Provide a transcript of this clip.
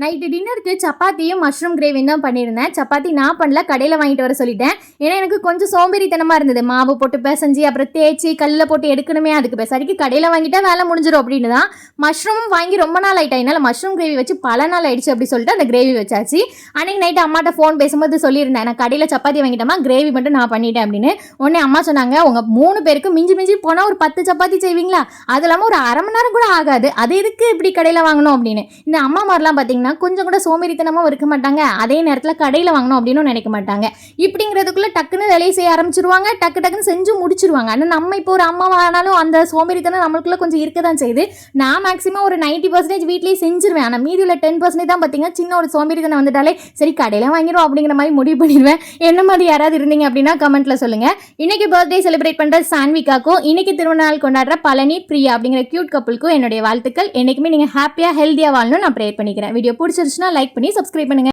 Night டின்னருக்கு சப்பாத்தியும் mushroom கிரேவியும் தான் பண்ணியிருந்தேன். சப்பாத்தி நான் பண்ணல, கடையில் வாங்கிட்டு வர சொல்லிட்டேன். ஏன்னா எனக்கு கொஞ்சம் சோம்பேறித்தனமாக இருந்தது. மாவு போட்டு பிசைஞ்சு அப்புறம் தேய்ச்சி கல்லில் போட்டு எடுக்கணுமே, அதுக்கு பெசாரிக்கு கடையில் வாங்கிட்டா வேலை முடிஞ்சிடும் அப்படின்னு தான். மஷ்ரூம் வாங்கி ரொம்ப நாள் ஆகிட்டா, என்னால் மஷ்ரூம் கிரேவி வச்சு பல நாள் ஆயிடுச்சு அப்படி சொல்லிட்டு அந்த கிரேவி வச்சாச்சு. அன்றைக்கி நைட்டு அம்மாட்ட ஃபோன் பேசும்போது சொல்லியிருந்தேன், நான் கடையில் சப்பாத்தி வாங்கிட்டேம்மா, கிரேவி மட்டும் நான் பண்ணிட்டேன் அப்படின்னு. உடனே அம்மா சொன்னாங்க, உங்கள் 3 பேருக்கு மிஞ்சி மிஞ்சி போனால் ஒரு 10 சப்பாத்தி செய்வீங்களா, அது இல்லாமல் ஒரு அரை மணி நேரம் கூட ஆகாது, அது எதுக்கு இப்படி கடையில் வாங்கணும் அப்படின்னு. இந்த அம்மா மாதிரிலாம் பார்த்தீங்கன்னா கொஞ்சம் கூட சோம்பேறித்தனமும் இருக்க மாட்டாங்க, அதே நேரத்தில் கடையில் வாங்கணும் அப்படின்னு நினைக்க மாட்டாங்க. இப்படிங்கிறதுக்குள்ள டக்குன்னு வேலையை செய்ய ஆரம்பிச்சிருவாங்க, டக்குன்னு செஞ்சு முடிச்சிருவாங்க. ஆனால் நம்ம இப்போ ஒரு அம்மாவானாலும் அந்த சோம்பேறித்தனம் நம்மளுக்குள்ள கொஞ்சம் இருக்க தான் செய்யுது. நான் மேக்ஸிமம் ஒரு 90% வீட்லேயே செஞ்சிருவேன். ஆனால் மீதி உள்ள 10% தான் பார்த்தீங்கன்னா சின்ன ஒரு சோம்பேறித்தனம் வந்துட்டாலே சரி கடையில் வாங்கிடும் அப்படிங்கிற மாதிரி முடிவு பண்ணிடுவேன். என்ன மாதிரி யாராவது இருந்தீங்க அப்படின்னா கமெண்ட்ல சொல்லுங்க. இன்னைக்கு பர்த்டே செலிப்ரேட் பண்ற சான்விகாக்கும் இன்னைக்கு திருநாள் கொண்டாடுற பழனி பிரியா அப்படிங்கிற கியூட் கப்புளுக்கும் என்னுடைய வாழ்த்துக்கள். என்னைக்குமே நீங்க ஹாப்பியா ஹெல்தியா வாழணும் நான் ப்ரேயர் பண்ணிக்கிறேன். வீடியோ பிடிச்சிருச்சுன்னா லைக் பண்ணி சப்ஸ்கிரைப் பண்ணுங்க.